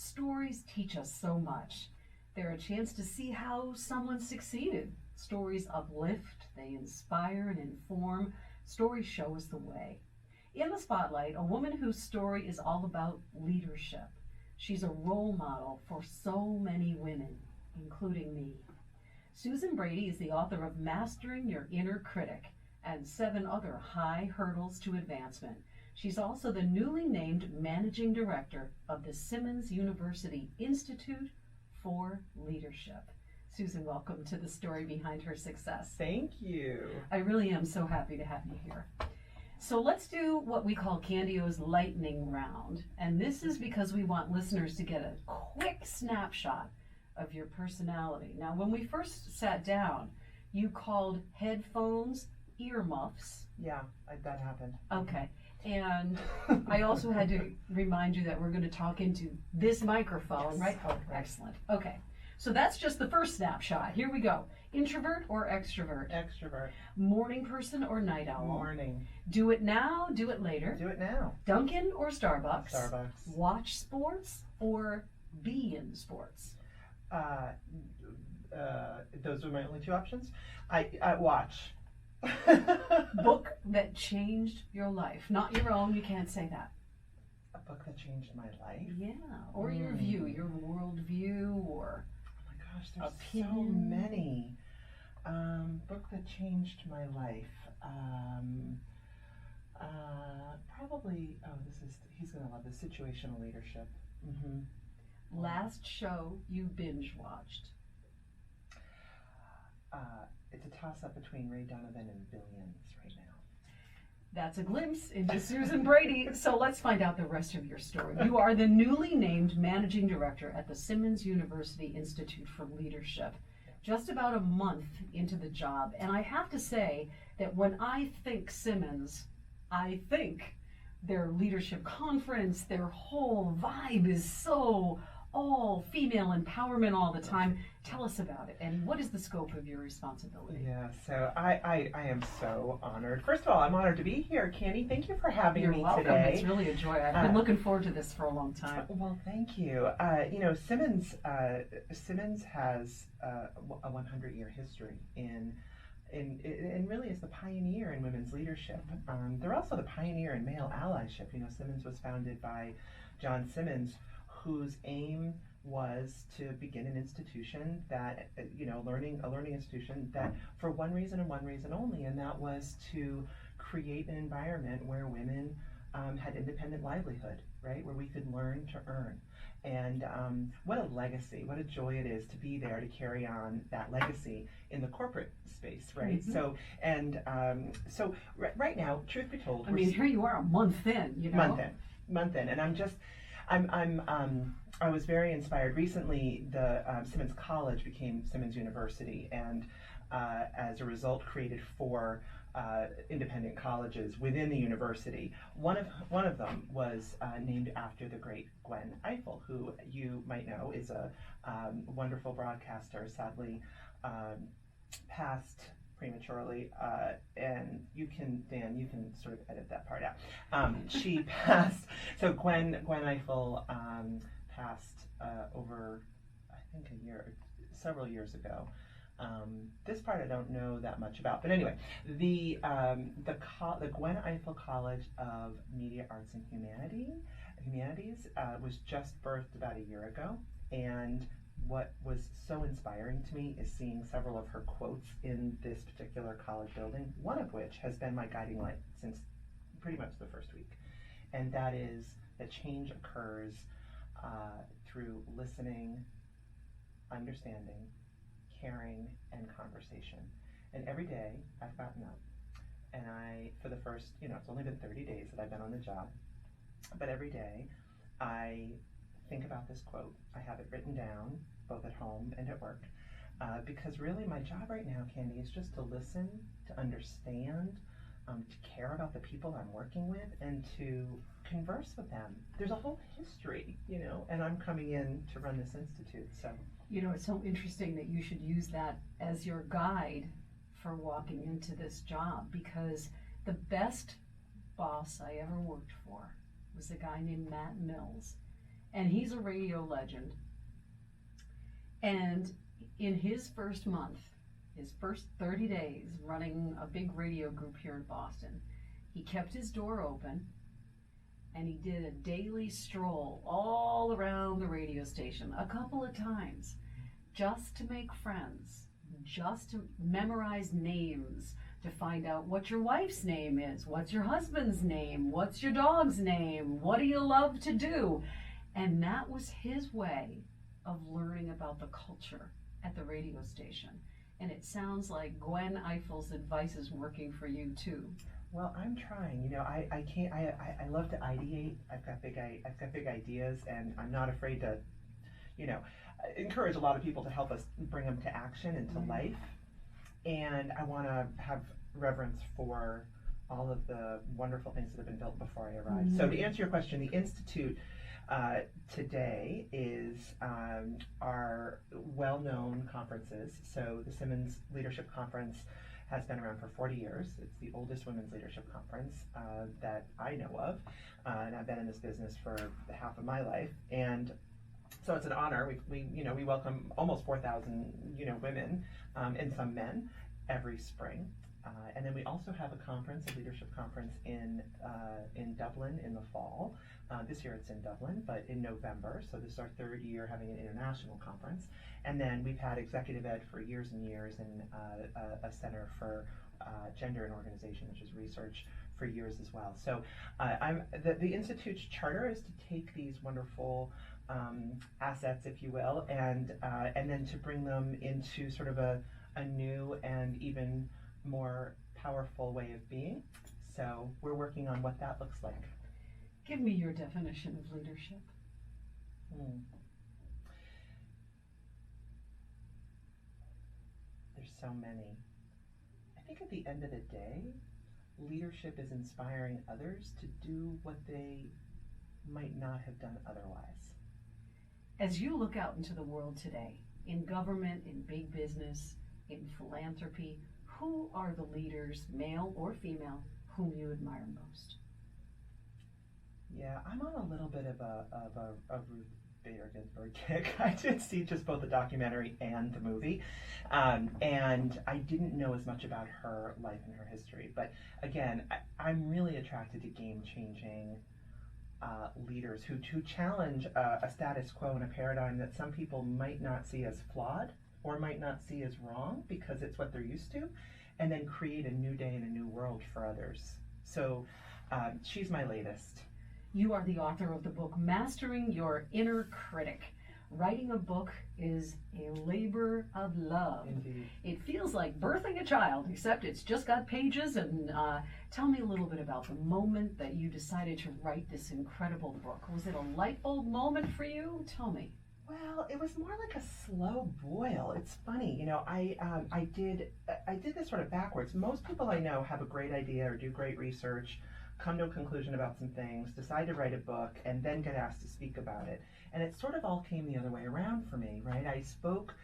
Stories teach us so much. They're a chance to see how someone succeeded. Stories uplift, they inspire and inform. Stories show us the way. In the spotlight, a woman whose story is all about leadership. She's a role model for so many women, including me. Susan Brady is the author of Mastering Your Inner Critic and 7 other high hurdles to advancement. She's also the newly named Managing Director of the Simmons University Institute for Leadership. Susan, welcome to the story behind her success. Thank you. I really am so happy to have you here. So let's do what we call Candio's lightning round. And this is because we want listeners to get a quick snapshot of your personality. Now, when we first sat down, you called headphones earmuffs. Yeah, that happened. Okay. And I also had to remind you that we're going to talk into this microphone, Yes. right? Oh, excellent. Okay. So that's just the first snapshot. Here we go. Introvert or extrovert? Extrovert. Morning person or night owl? Morning. Do it now, do it later. Do it now. Dunkin' or Starbucks? Starbucks. Watch sports or be in sports? Those are my only 2 options. I watch. Book that changed your life. Not your own, you can't say that. A book that changed my life. Yeah, or your view, your world view, or Oh my gosh, there's so opinion. many. Book that changed my life. Probably. Oh, he's gonna love this. Situational leadership. Last show you binge watched. It's a toss-up between Ray Donovan and Billions right now. That's a glimpse into Susan Brady. So let's find out the rest of your story. You are the newly named Managing Director at the Simmons University Institute for Leadership. Just about a month into the job. And I have to say that when I think Simmons, I think their leadership conference, their whole vibe is so all female empowerment all the time. Tell us about it, and what is the scope of your responsibility? Yeah, so I am so honored. First of all, I'm honored to be here, Candy. Thank you for having You're me welcome. today. It's really a joy. I've been looking forward to this for a long time. Well, thank you. Simmons has a 100-year history and really is the pioneer in women's leadership. They're also the pioneer in male allyship. Simmons was founded by John Simmons, whose aim was to begin an institution that, a learning institution that for one reason and one reason only, and that was to create an environment where women had independent livelihood, right? Where we could learn to earn. And what a legacy, what a joy it is to be there to carry on that legacy in the corporate space, right? Mm-hmm. So right now, truth be told, Here you are a month in, month in, and I was very inspired. Recently, the Simmons College became Simmons University, and as a result, created 4 independent colleges within the university. One of them was named after the great Gwen Ifill, who you might know is a wonderful broadcaster, sadly passed prematurely, and Dan, you can sort of edit that part out. She passed. So Gwen Ifill passed over, I think, several years ago. This part I don't know that much about, but anyway, the Gwen Ifill College of Media Arts and Humanities was just birthed about a year ago, and what was so inspiring to me is seeing several of her quotes in this particular college building, one of which has been my guiding light since pretty much the first week. And that is that change occurs through listening, understanding, caring, and conversation. And every day I've gotten up and for the first, it's only been 30 days that I've been on the job, but every day I think about this quote. I have it written down, both at home and at work, because really my job right now, Candy, is just to listen, to understand, to care about the people I'm working with, and to converse with them. There's a whole history, and I'm coming in to run this institute, so. It's so interesting that you should use that as your guide for walking into this job, because the best boss I ever worked for was a guy named Matt Mills. and he's a radio legend. And in his first month, his first 30 days running a big radio group here in Boston, he kept his door open and he did a daily stroll all around the radio station a couple of times just to make friends, just to memorize names, to find out what your wife's name is, what's your husband's name, what's your dog's name, what do you love to do? And that was his way of learning about the culture at the radio station. And it sounds like Gwen Eiffel's advice is working for you too. Well, I'm trying. You know, I can't. I love to ideate. I've got big ideas, and I'm not afraid to, you know, encourage a lot of people to help us bring them to action and to life. And I want to have reverence for all of the wonderful things that have been built before I arrived. So to answer your question, the Institute today is our well-known conferences. So the Simmons Leadership Conference has been around for 40 years. It's the oldest women's leadership conference that I know of, and I've been in this business for half of my life. And so it's an honor. We welcome almost 4,000 women and some men every spring. And then we also have a conference, a leadership conference in Dublin in the fall. This year it's in Dublin, but in November. So this is our third year having an international conference. And then we've had executive ed for years and years, and a Center for Gender and Organization, which is research, for years as well. So the Institute's charter is to take these wonderful assets, if you will, and then to bring them into sort of a new and even more powerful way of being. So we're working on what that looks like. Give me your definition of leadership. There's so many. I think at the end of the day, leadership is inspiring others to do what they might not have done otherwise. As you look out into the world today, in government, in big business, in philanthropy, who are the leaders, male or female, whom you admire most? Yeah, I'm on a little bit of a Ruth Bader Ginsburg kick. I did see just both the documentary and the movie, and I didn't know as much about her life and her history. But again, I'm really attracted to game-changing leaders who challenge a status quo and a paradigm that some people might not see as flawed or might not see as wrong because it's what they're used to, and then create a new day and a new world for others. So she's my latest. You are the author of the book, Mastering Your Inner Critic. Writing a book is a labor of love. Indeed. It feels like birthing a child, except it's just got pages. And tell me a little bit about the moment that you decided to write this incredible book. Was it a light bulb moment for you? Tell me. Well, it was more like a slow boil. It's funny, I did this sort of backwards. Most people I know have a great idea or do great research, come to a conclusion about some things, decide to write a book, and then get asked to speak about it. And it sort of all came the other way around for me, right? I spoke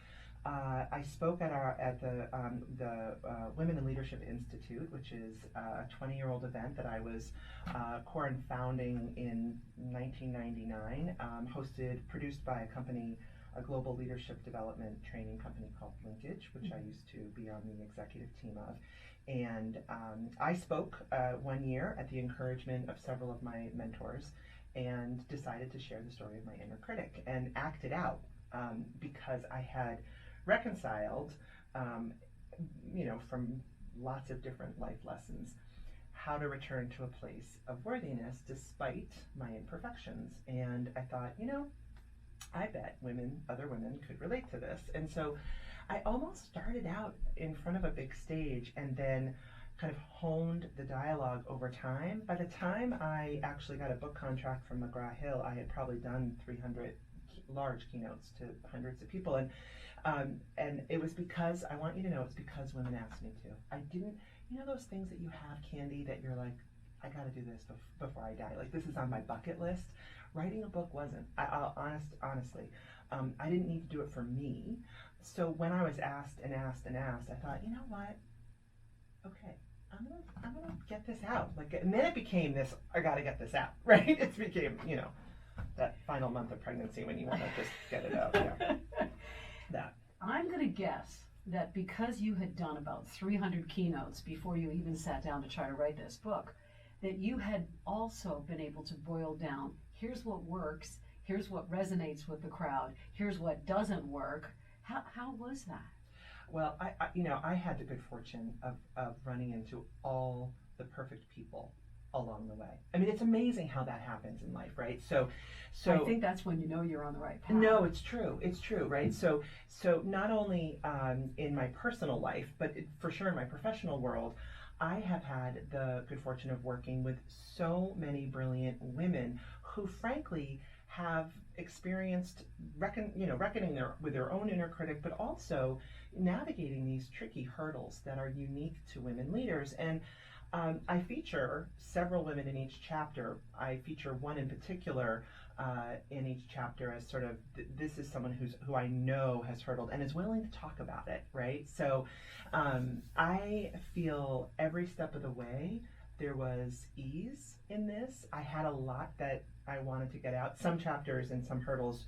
at the Women in Leadership Institute, which is a 20-year-old event that I was core and founding in 1999, produced by a global leadership development training company called Linkage, which I used to be on the executive team of. And I spoke 1 year at the encouragement of several of my mentors, and decided to share the story of my inner critic and act it out because I had reconciled, from lots of different life lessons, how to return to a place of worthiness despite my imperfections. And I thought, I bet other women could relate to this. And so I almost started out in front of a big stage and then kind of honed the dialogue over time. By the time I actually got a book contract from McGraw-Hill, I had probably done 300 large keynotes to hundreds of people. And it was because, I want you to know, it's because women asked me to. I didn't, those things that you have, Candy, that you're like, I got to do this before I die. Like, this is on my bucket list. Writing a book wasn't. Honestly, I didn't need to do it for me. So when I was asked and asked and asked, I thought, you know what? Okay, I'm gonna get this out. And then it became this. I got to get this out, right? It became, that final month of pregnancy when you want to just get it out. Yeah. That. I'm going to guess that because you had done about 300 keynotes before you even sat down to try to write this book, that you had also been able to boil down, here's what works, here's what resonates with the crowd, here's what doesn't work. How was that? Well, I had the good fortune of running into all the perfect people along the way. I mean, it's amazing how that happens in life, right? So I think that's when you know you're on the right path. No, it's true, right? So not only in my personal life, but for sure in my professional world, I have had the good fortune of working with so many brilliant women who, frankly, have experienced reckoning with their own inner critic, but also navigating these tricky hurdles that are unique to women leaders. And I feature several women in each chapter. I feature one in particular in each chapter as sort of this is someone who I know has hurdled and is willing to talk about it, right? So I feel every step of the way there was ease in this. I had a lot that I wanted to get out. Some chapters and some hurdles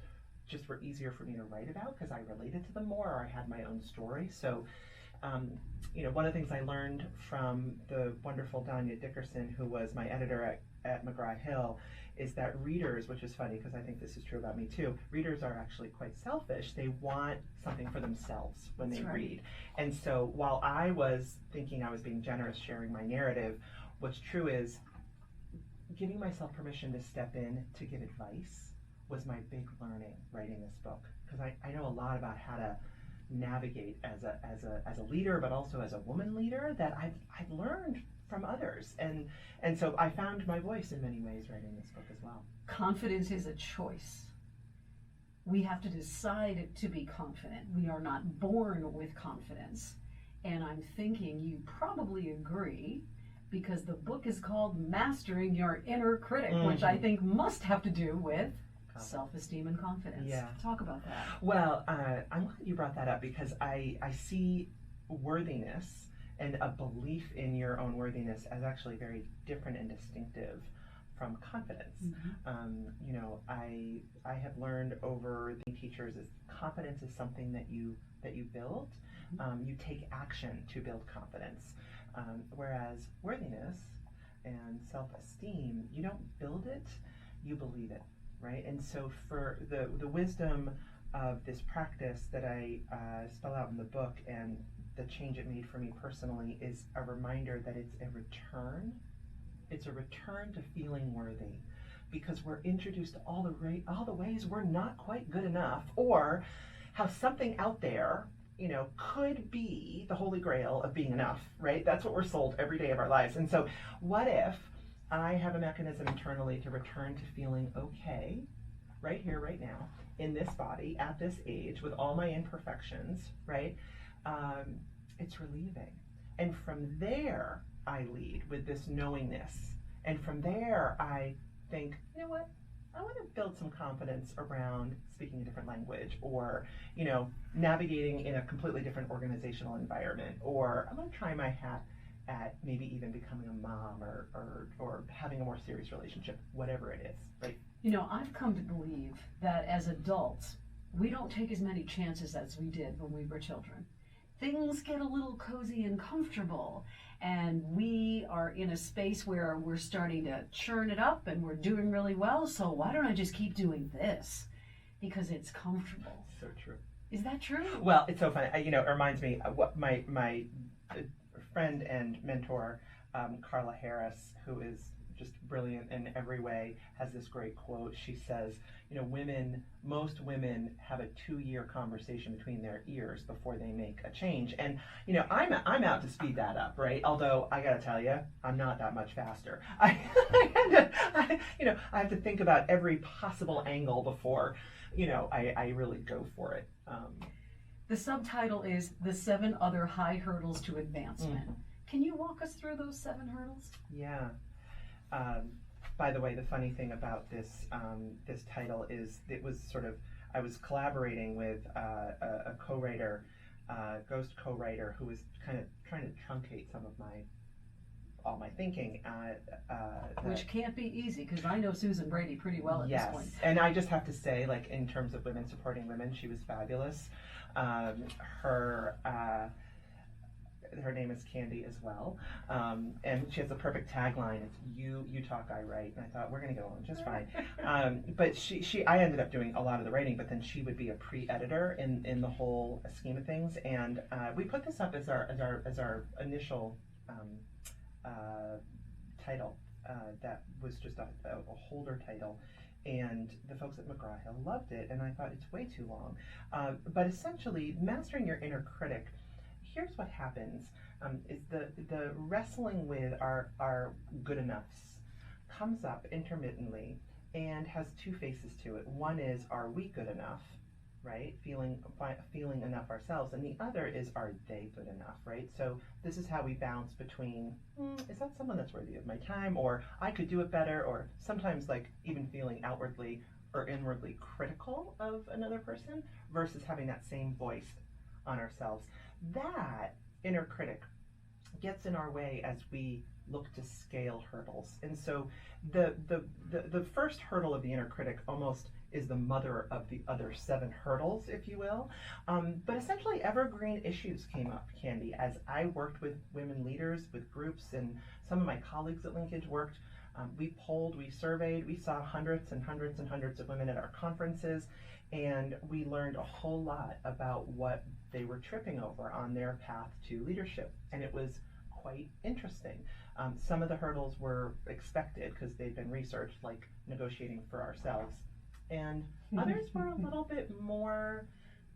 just were easier for me to write about because I related to them more, or I had my own story. So one of the things I learned from the wonderful Danya Dickerson, who was my editor at McGraw-Hill, is that readers, which is funny because I think this is true about me too, readers are actually quite selfish. They want something for themselves when they read. And so while I was thinking I was being generous sharing my narrative, what's true is giving myself permission to step in to give advice was my big learning writing this book, because I know a lot about how to navigate as a leader, but also as a woman leader that I've learned from others, and so I found my voice in many ways writing this book as well. Confidence is a choice. We have to decide to be confident. We are not born with confidence, and I'm thinking you probably agree, because the book is called Mastering Your Inner Critic, which I think must have to do with self-esteem and confidence. Yeah. Talk about that. Well, I'm glad you brought that up, because I see worthiness and a belief in your own worthiness as actually very different and distinctive from confidence. I have learned over the teachers is confidence is something that you build. You take action to build confidence, whereas worthiness and self-esteem, you don't build it, you believe it. Right, and so for the wisdom of this practice that I spell out in the book, and the change it made for me personally, is a reminder that it's a return. It's a return to feeling worthy, because we're introduced to all the ways we're not quite good enough, or how something out there, could be the holy grail of being enough. Right, that's what we're sold every day of our lives. And so, what if I have a mechanism internally to return to feeling okay, right here, right now, in this body, at this age, with all my imperfections, right? It's relieving. And from there, I lead with this knowingness. And from there, I think, you know what? I want to build some confidence around speaking a different language, or, navigating in a completely different organizational environment, or I'm going to try my hat at maybe even becoming a mom, or having a more serious relationship, whatever it is, right? I've come to believe that as adults, we don't take as many chances as we did when we were children. Things get a little cozy and comfortable, and we are in a space where we're starting to churn it up and we're doing really well, so why don't I just keep doing this? Because it's comfortable. So true. Is that true? Well, it's so funny. It reminds me of what my friend and mentor, Carla Harris, who is just brilliant in every way, has this great quote. She says, most women have a 2-year conversation between their ears before they make a change. And, I'm out to speed that up, right? Although I gotta tell you, I'm not that much faster. I have to think about every possible angle before, I really go for it. The subtitle is The 7 Other High Hurdles to Advancement. Can you walk us through those 7 hurdles? Yeah. By the way, the funny thing about this title is it was I was collaborating with a co-writer, ghost co-writer, who was kind of trying to truncate some of my all my thinking. Which can't be easy, because I know Susan Brady pretty well at yes, this point. and I just have to say, like, in terms of women supporting women, she was fabulous. Her name is Candy as well, and she has a perfect tagline. It's you talk, I write, and I thought we're gonna get along just fine. But I ended up doing a lot of the writing, but then she would be a pre-editor in the whole scheme of things, and we put this up as our initial title. That was just a holder title. And the folks at McGraw-Hill loved it, and I thought it's way too long. But essentially, mastering your inner critic, here's what happens, is the wrestling with our good enoughs comes up intermittently and has two faces to it. One is, are we good enough, right? Feeling enough ourselves, and the other is, are they good enough, right? So this is how we bounce between, is that someone that's worthy of my time, or I could do it better, or sometimes like even feeling outwardly or inwardly critical of another person versus having that same voice on ourselves. That inner critic gets in our way as we look to scale hurdles. And so the first hurdle of the inner critic almost is the mother of the other 7 hurdles, if you will. But essentially evergreen issues came up, Candy, as I worked with women leaders, with groups, and some of my colleagues at Linkage worked. We polled, we surveyed, we saw hundreds and hundreds and hundreds of women at our conferences, and we learned a whole lot about what they were tripping over on their path to leadership. And it was quite interesting. Some of the hurdles were expected because they've been researched, like negotiating for ourselves. And others were a little bit more,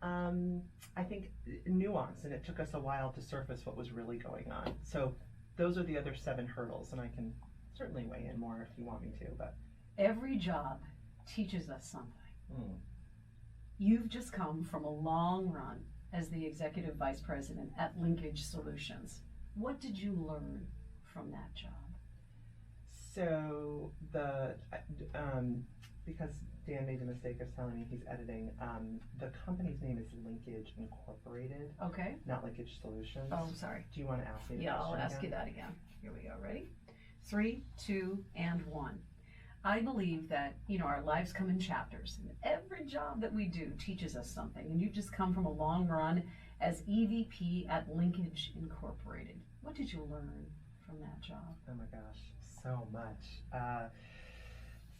I think, nuanced, and it took us a while to surface what was really going on. So those are the other 7 hurdles, and I can certainly weigh in more if you want me to. But every job teaches us something. You've just come from a long run as the executive vice president at Linkage Solutions. What did you learn from that job? So because Dan made the mistake of telling me he's editing, the company's name is Linkage Incorporated. Okay. Not Linkage Solutions. Oh, sorry. Do you want to ask me the question? question I'll ask you that again. Here we go. Ready? 3, 2, and 1. I believe that, our lives come in chapters, and every job that we do teaches us something. And you've just come from a long run as EVP at Linkage Incorporated. What did you learn from that job? Oh my gosh, so much.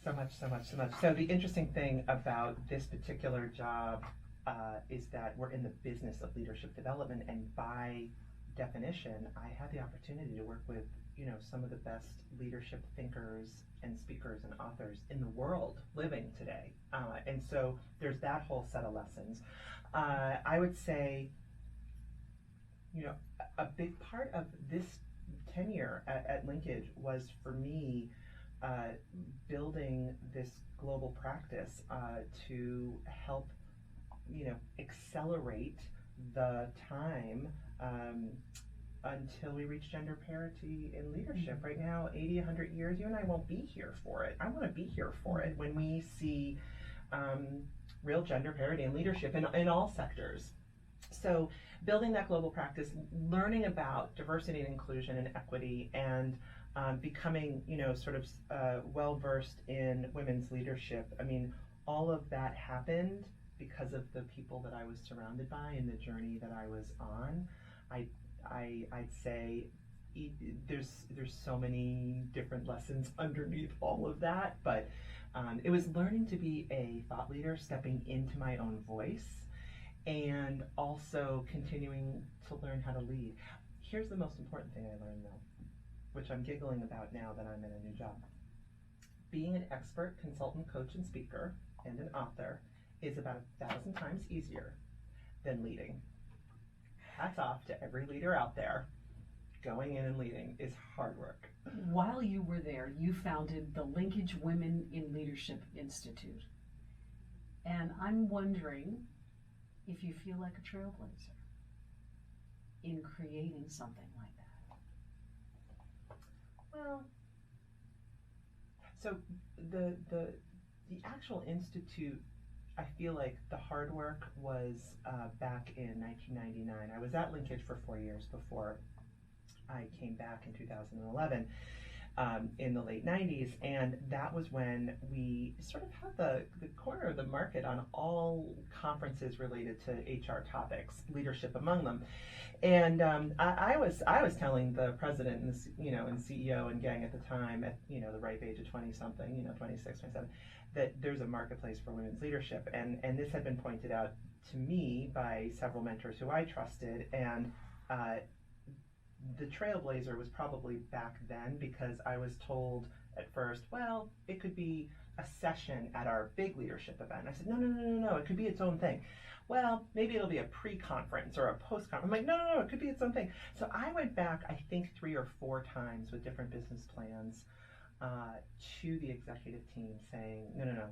So much. So the interesting thing about this particular job is that we're in the business of leadership development, and by definition, I had the opportunity to work with, some of the best leadership thinkers and speakers and authors in the world living today. And so there's that whole set of lessons. I would say, a big part of this tenure at Linkage was, for me, building this global practice to help, accelerate the time until we reach gender parity in leadership. Right now, 80, 100 years, you and I won't be here for it. I want to be here for it when we see real gender parity in leadership in all sectors. So building that global practice, learning about diversity and inclusion and equity, and becoming, sort of well-versed in women's leadership. I mean, all of that happened because of the people that I was surrounded by and the journey that I was on. I'd say there's so many different lessons underneath all of that, but it was learning to be a thought leader, stepping into my own voice, and also continuing to learn how to lead. Here's the most important thing I learned, though, which I'm giggling about now that I'm in a new job. Being an expert consultant, coach, and speaker, and an author is about 1,000 times easier than leading. Hats off to every leader out there. Going in and leading is hard work. While you were there, you founded the Linkage Women in Leadership Institute. And I'm wondering if you feel like a trailblazer in creating something like that. Well, so the actual institute, I feel like the hard work was back in 1999. I was at Linkage for 4 years before I came back in 2011 in the late 90s, and that was when we sort of had the corner of the market on all conferences related to HR topics, leadership among them. And I was telling the president and and CEO and gang at the time, at the ripe age of 20 something, 26, 27, that there's a marketplace for women's leadership, and this had been pointed out to me by several mentors who I trusted, and the trailblazer was probably back then, because I was told at first, well, it could be a session at our big leadership event. I said, no, it could be its own thing. Well, maybe it'll be a pre-conference or a post-conference. I'm like, no, it could be its own thing. So I went back, I think 3 or 4 times with different business plans to the executive team saying, no,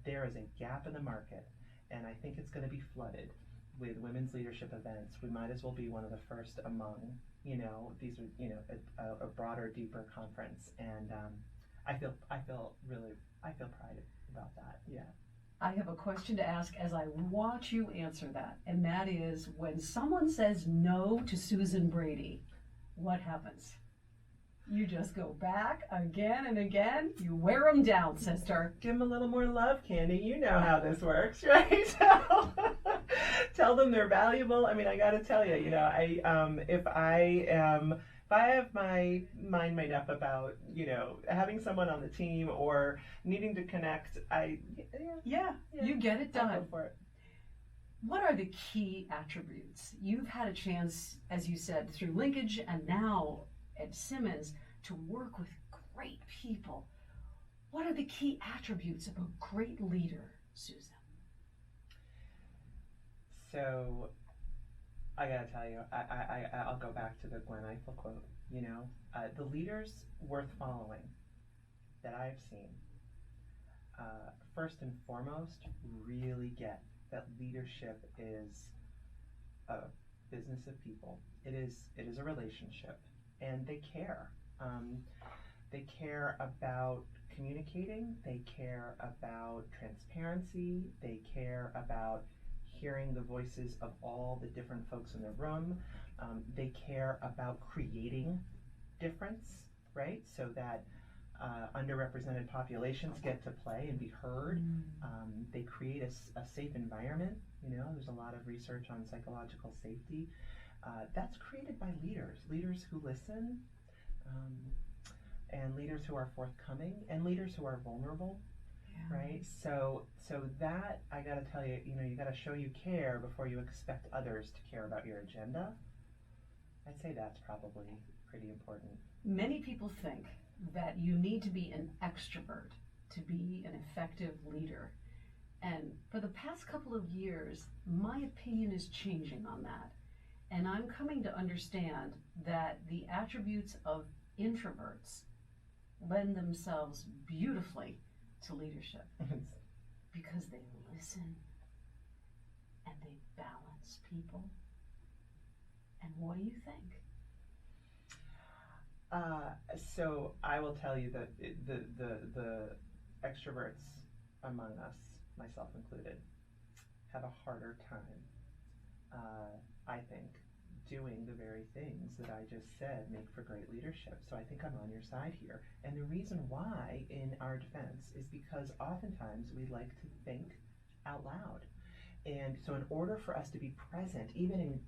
there is a gap in the market, and I think it's going to be flooded with women's leadership events. We might as well be one of the first among, these are, a broader, deeper conference. And I feel pride about that. Yeah. I have a question to ask as I watch you answer that, and that is, when someone says no to Susan Brady, what happens? You just go back again and again. You wear them down, sister. Give them a little more love, Candy. You know how this works, right? Tell them they're valuable. I mean, I got to tell you, if I have my mind made up about, having someone on the team or needing to connect, you get it done. I'll go for it. What are the key attributes? You've had a chance, as you said, through Linkage and now at Simmons, to work with great people. What are the key attributes of a great leader, Susan? So, I gotta tell you, I'll go back to the Gwen Ifill quote. The leaders worth following that I've seen, first and foremost, really get that leadership is a business of people. It is a relationship. And they care. They care about communicating. They care about transparency. They care about hearing the voices of all the different folks in the room. They care about creating difference, right? So that underrepresented populations get to play and be heard. They create a safe environment. There's a lot of research on psychological safety. That's created by leaders who listen, and leaders who are forthcoming, and leaders who are vulnerable, right? So that, I gotta tell you, you gotta show you care before you expect others to care about your agenda. I'd say that's probably pretty important. Many people think that you need to be an extrovert to be an effective leader. And for the past couple of years, my opinion is changing on that. And I'm coming to understand that the attributes of introverts lend themselves beautifully to leadership because they listen and they balance people. And what do you think? So I will tell you that the extroverts among us, myself included, have a harder time, I think, doing the very things that I just said make for great leadership. So I think I'm on your side here. And the reason why, in our defense, is because oftentimes we like to think out loud. And so in order for us to be present, even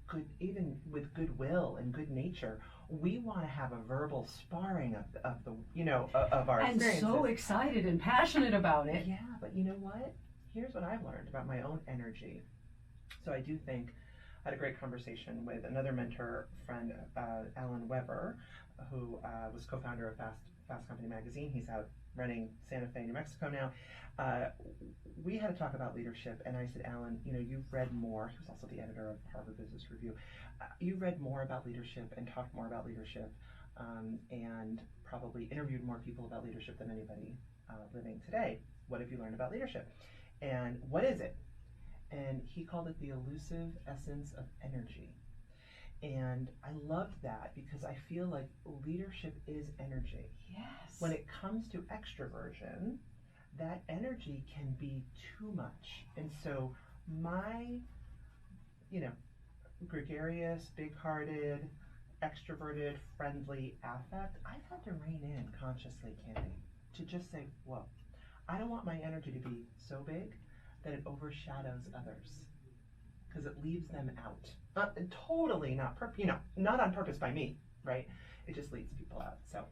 with goodwill and good nature, we want to have a verbal sparring of our and experiences. So excited and passionate about it. Yeah, but you know what? Here's what I've learned about my own energy. So I do think I had a great conversation with another mentor friend, Alan Weber, who was co-founder of Fast Company magazine. He's out running Santa Fe, New Mexico now. We had to talk about leadership, and I said, Alan, you've read more. He was also the editor of Harvard Business Review. You've read more about leadership and talked more about leadership, and probably interviewed more people about leadership than anybody living today. What have you learned about leadership? And what is it? And he called it the elusive essence of energy. And I loved that because I feel like leadership is energy. Yes. When it comes to extroversion, that energy can be too much. And so my, gregarious, big-hearted, extroverted, friendly affect, I've had to rein in consciously, Candy, to just say, whoa, I don't want my energy to be so big that it overshadows others, because it leaves them out. Totally not not on purpose by me, right? It just leaves people out. So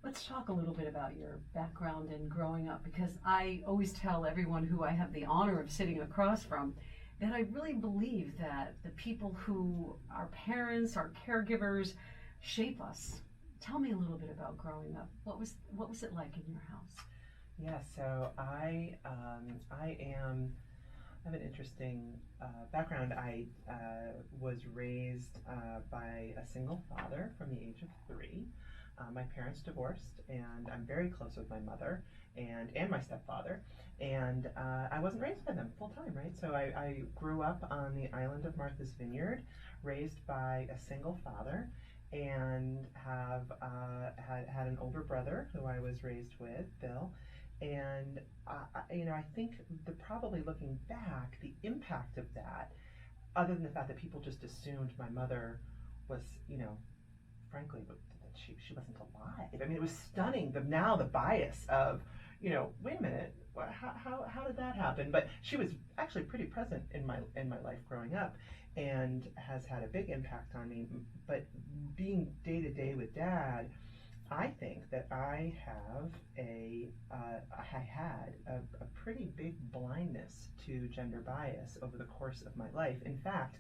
Let's talk a little bit about your background and growing up, because I always tell everyone who I have the honor of sitting across from that I really believe that the people who our parents, our caregivers, shape us. Tell me a little bit about growing up. What was it like in your house? yeah, so I have an interesting background. I was raised by a single father from the age of 3. My parents divorced, and I'm very close with my mother and my stepfather. And I wasn't raised by them full time, right? So I grew up on the island of Martha's Vineyard, raised by a single father, and have had an older brother who I was raised with, Bill. And I think probably looking back, the impact of that, other than the fact that people just assumed my mother was, frankly, that she wasn't alive. I mean, it was stunning. The bias of, wait a minute, how did that happen? But she was actually pretty present in my life growing up, and has had a big impact on me. But being day to day with Dad, I think that I had a pretty big blindness to gender bias over the course of my life. In fact,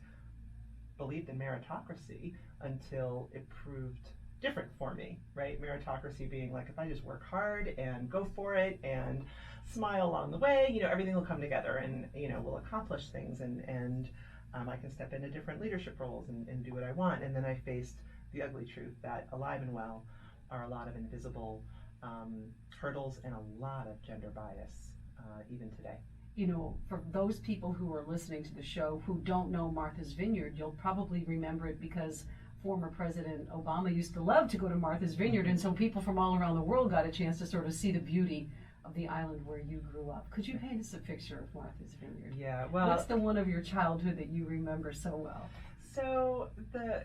believed in meritocracy until it proved different for me, right? Meritocracy being like, if I just work hard and go for it and smile along the way, everything will come together, and, we'll accomplish things, and I can step into different leadership roles and do what I want. And then I faced the ugly truth that alive and well are a lot of invisible hurdles and a lot of gender bias even today. For those people who are listening to the show who don't know Martha's Vineyard, you'll probably remember it because former President Obama used to love to go to Martha's Vineyard, and so people from all around the world got a chance to sort of see the beauty of the island where you grew up. Could you paint us a picture of Martha's Vineyard? Yeah, well, what's the one of your childhood that you remember so well? So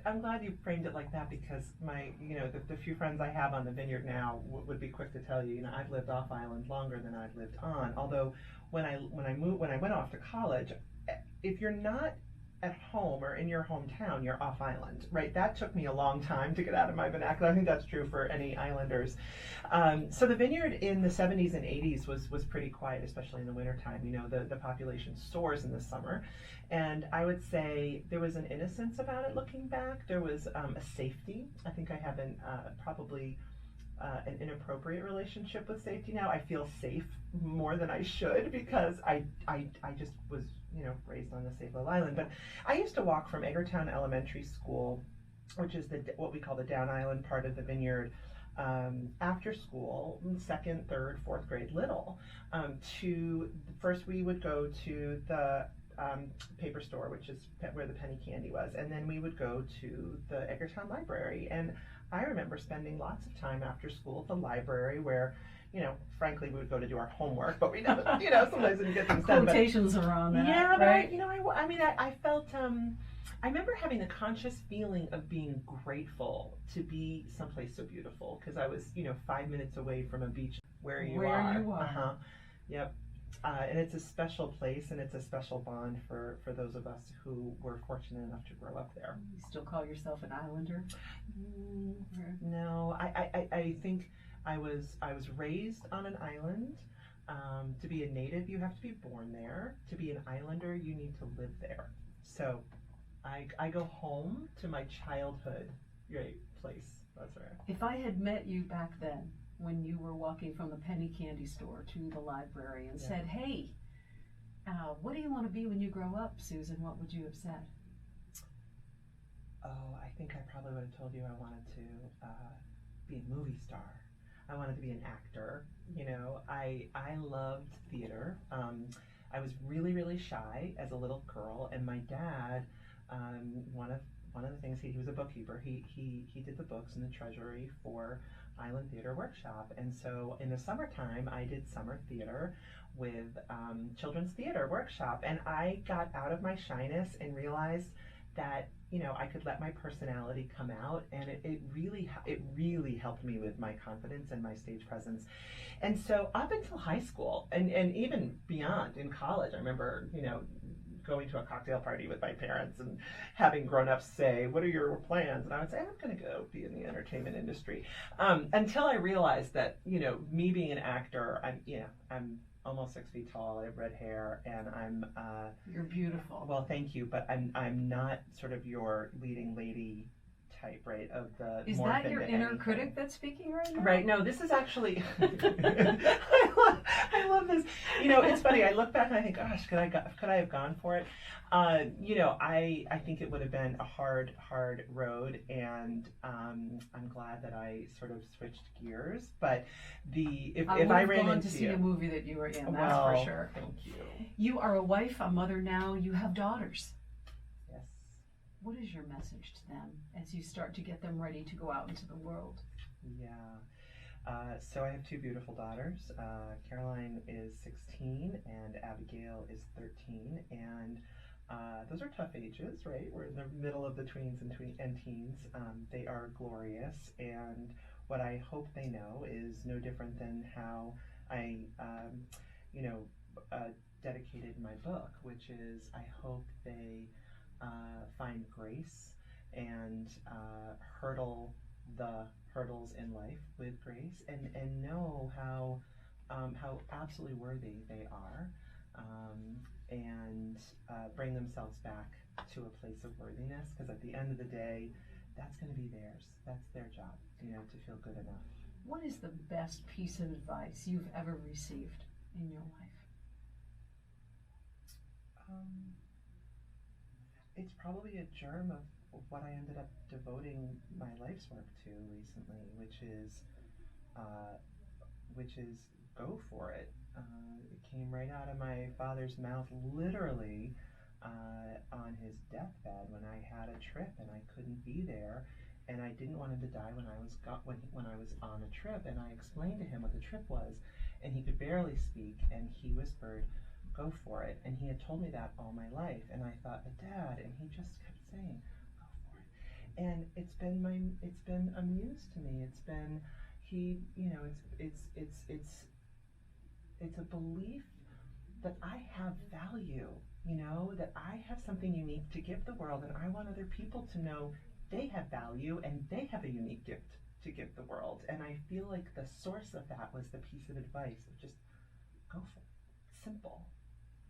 I'm glad you framed it like that, because the few friends I have on the vineyard now would be quick to tell you, I've lived off island longer than I've lived on. Although when I went off to college, if you're not at home or in your hometown, you're off island, right? That took me a long time to get out of my vernacular. I think that's true for any islanders. So the vineyard in the 70s and 80s was pretty quiet, especially in the wintertime. The population soars in the summer. And I would say there was an innocence about it looking back. There was a safety. I think I have probably an inappropriate relationship with safety now. I feel safe more than I should, because I just was raised on the safe little island. But I used to walk from Eggertown Elementary School, which is what we call the down island part of the vineyard, after school, 2nd, 3rd, 4th grade little, to first we would go to the paper store, which is where the penny candy was, and then we would go to the Eggertown Library. And I remember spending lots of time after school at the library, where frankly, we would go to do our homework, but we never, sometimes didn't get things done. Quotations are on that. Yeah, but right? I felt, I remember having the conscious feeling of being grateful to be someplace so beautiful, because I was, 5 minutes away from a beach where you are. Yep. And it's a special place, and it's a special bond for those of us who were fortunate enough to grow up there. You still call yourself an islander? No, I think I was raised on an island. To be a native, you have to be born there. To be an islander, you need to live there. So I go home to my childhood place. That's right. If I had met you back then, when you were walking from the penny candy store to the library, and said, hey, what do you want to be when you grow up, Susan? What would you have said? Oh, I think I probably would have told you I wanted to be a movie star. I wanted to be an actor. I loved theater. I was really, really shy as a little girl, and my dad, one of the things, he was a bookkeeper. He did the books in the treasury for Island Theater Workshop, and so in the summertime I did summer theater with Children's Theater Workshop, and I got out of my shyness and realized that I could let my personality come out, and it really helped me with my confidence and my stage presence. And so up until high school, and even beyond in college, I remember, going to a cocktail party with my parents and having grown-ups say, "What are your plans?" And I would say, "I'm going to go be in the entertainment industry." Until I realized that, me being an actor, I'm almost 6 feet tall. I have red hair, and I'm. You're beautiful. Well, thank you, but I'm not sort of your leading lady type, right? Of the Is that your inner critic that's speaking right now? Right. No, this is actually. I love this. It's funny. I look back and I think, gosh, could I have gone for it? I think it would have been a hard road, and I'm glad that I sort of switched gears. But if I ran gone into to see you, a movie that you were in, that's well, for sure. Thank you. You are a wife, a mother now. You have daughters. Yes. What is your message to them as you start to get them ready to go out into the world? Yeah. So I have two beautiful daughters. Caroline is 16 and Abigail is 13. And those are tough ages, right? We're in the middle of the tweens and teens. They are glorious. And what I hope they know is no different than how I, dedicated my book, which is I hope they find grace and hurdle the hurdles in life with grace, and know how absolutely worthy they are, and bring themselves back to a place of worthiness, because at the end of the day, that's going to be theirs. That's their job, to feel good enough. What is the best piece of advice you've ever received in your life? It's probably a germ of what I ended up devoting my life's work to recently, which is go for it. It came right out of my father's mouth, literally, on his deathbed when I had a trip and I couldn't be there, and I didn't want him to die when I was on a trip, and I explained to him what the trip was, and he could barely speak, and he whispered, "Go for it." And he had told me that all my life, and I thought, "But Dad," and he just kept saying, "Go for it." And it's been a muse to me. It's been it's a belief that I have value, that I have something unique to give the world, and I want other people to know they have value and they have a unique gift to give the world. And I feel like the source of that was the piece of advice of just go for it. Simple.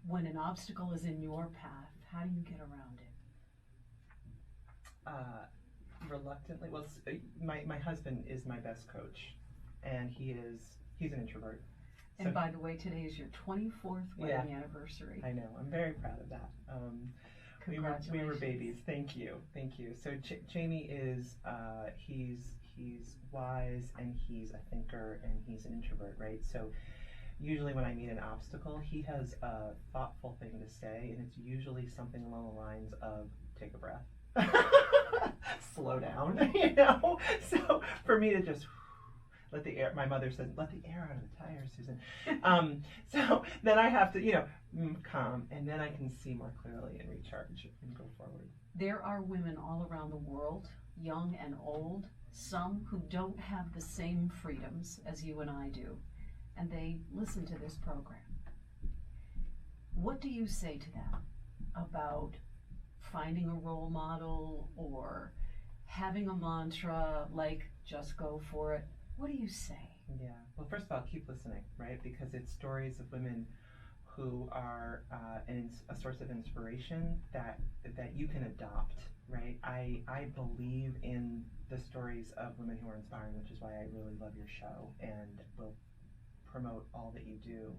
When an obstacle is in your path, how do you get around it? Reluctantly. Well, my husband is my best coach, and he's an introvert. And So, by the way, today is your 24th wedding anniversary. I know. I'm very proud of that. We were babies. Thank you. So Jamie is he's wise, and he's a thinker, and he's an introvert, right? So usually when I meet an obstacle, he has a thoughtful thing to say, and it's usually something along the lines of, "Take a breath." Slow down, So for me to just let the air, my mother said, "Let the air out of the tires, Susan." So then I have to, calm, and then I can see more clearly and recharge and go forward. There are women all around the world, young and old, some who don't have the same freedoms as you and I do, and they listen to this program. What do you say to them about finding a role model or having a mantra like just go for it? What do you say? Yeah. Well, first of all, keep listening, right? Because it's stories of women who are a source of inspiration that you can adopt, right? I believe in the stories of women who are inspiring, which is why I really love your show and will promote all that you do.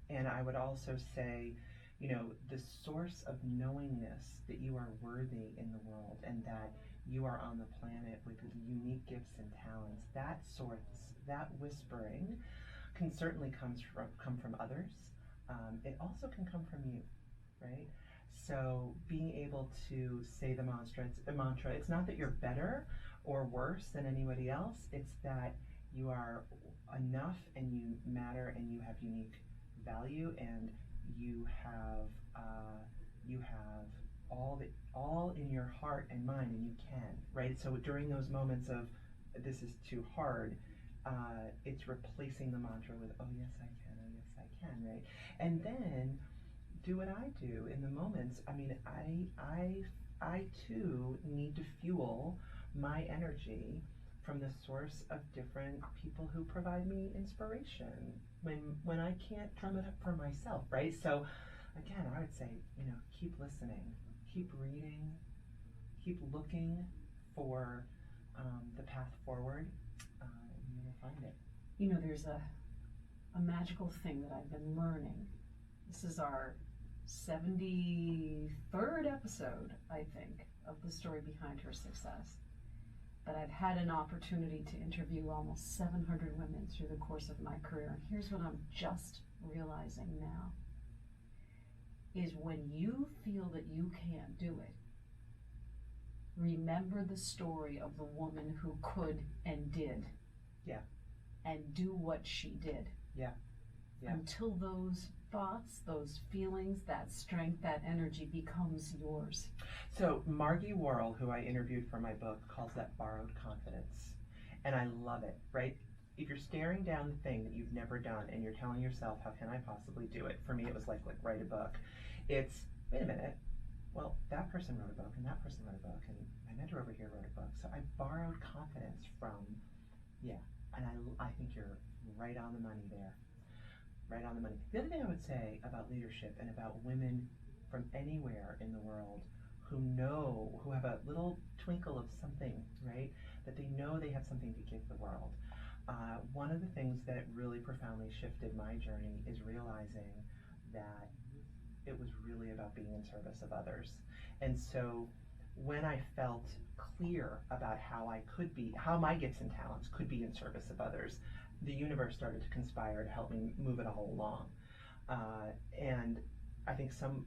And I would also say, the source of knowingness that you are worthy in the world and that you are on the planet with unique gifts and talents, that whispering can certainly come from others. It also can come from you, right? So being able to say the mantra, it's not that you're better or worse than anybody else, it's that you are enough and you matter and you have unique value, and you have all in your heart and mind, and you can, right? So during those moments of this is too hard, it's replacing the mantra with, oh yes I can, oh yes I can, right? And then do what I do in the moments. I mean, I too need to fuel my energy from the source of different people who provide me inspiration when I can't drum it up for myself, right? So again, I would say, keep listening, keep reading, keep looking for the path forward, and you will find it. There's a magical thing that I've been learning. This is our 73rd episode, I think, of the story behind her success. But I've had an opportunity to interview almost 700 women through the course of my career. And here's what I'm just realizing now, is when you feel that you can't do it, remember the story of the woman who could and did. Yeah. And do what she did. Yeah. Yeah. Until those thoughts, those feelings, that strength, that energy becomes yours. So Margie Worrell, who I interviewed for my book, calls that borrowed confidence. And I love it, right? If you're staring down the thing that you've never done and you're telling yourself, how can I possibly do it? For me, it was like write a book. It's, wait a minute, well, that person wrote a book and that person wrote a book and my mentor over here wrote a book. So I borrowed confidence from, and I think you're right on the money there. Right on the money. The other thing I would say about leadership and about women from anywhere in the world who have a little twinkle of something, right? That they know they have something to give the world. One of the things that really profoundly shifted my journey is realizing that it was really about being in service of others. And so when I felt clear about how my gifts and talents could be in service of others, the universe started to conspire to help me move it all along. And I think some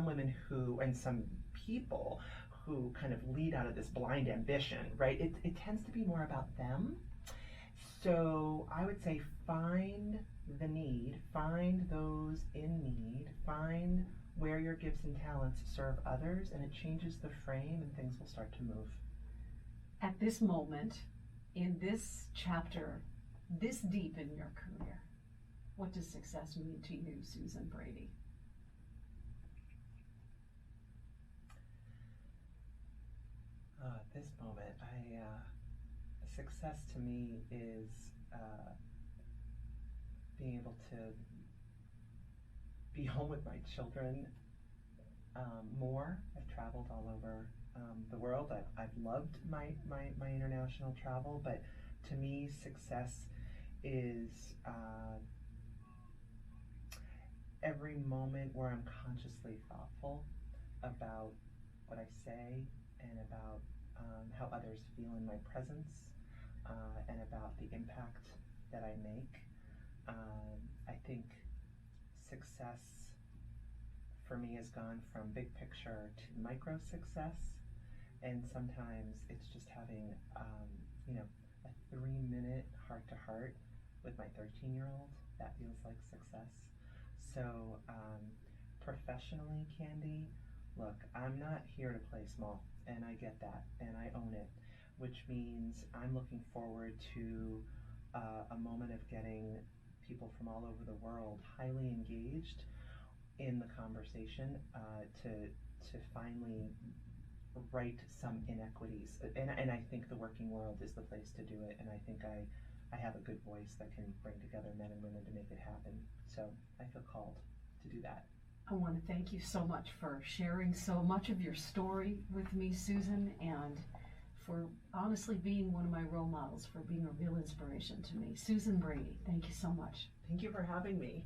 women and some people who kind of lead out of this blind ambition, right? It tends to be more about them. So I would say find the need, find those in need, find where your gifts and talents serve others, and it changes the frame and things will start to move. At this moment, in this chapter, this deep in your career, what does success mean to you, Susan Brady? At this moment, success to me is being able to be home with my children more. I've traveled all over the world. I've loved my international travel, but to me, success is every moment where I'm consciously thoughtful about what I say and about how others feel in my presence and about the impact that I make. I think success for me has gone from big picture to micro success, and sometimes it's just having a 3-minute heart-to-heart with my 13-year-old. That feels like success. So professionally, Candy, look, I'm not here to play small, and I get that, and I own it, which means I'm looking forward to a moment of getting people from all over the world highly engaged in the conversation to finally right some inequities. And I think the working world is the place to do it, and I think I have a good voice that can bring together men and women to make it happen. So I feel called to do that. I want to thank you so much for sharing so much of your story with me, Susan, and for honestly being one of my role models, for being a real inspiration to me. Susan Brady, thank you so much. Thank you for having me.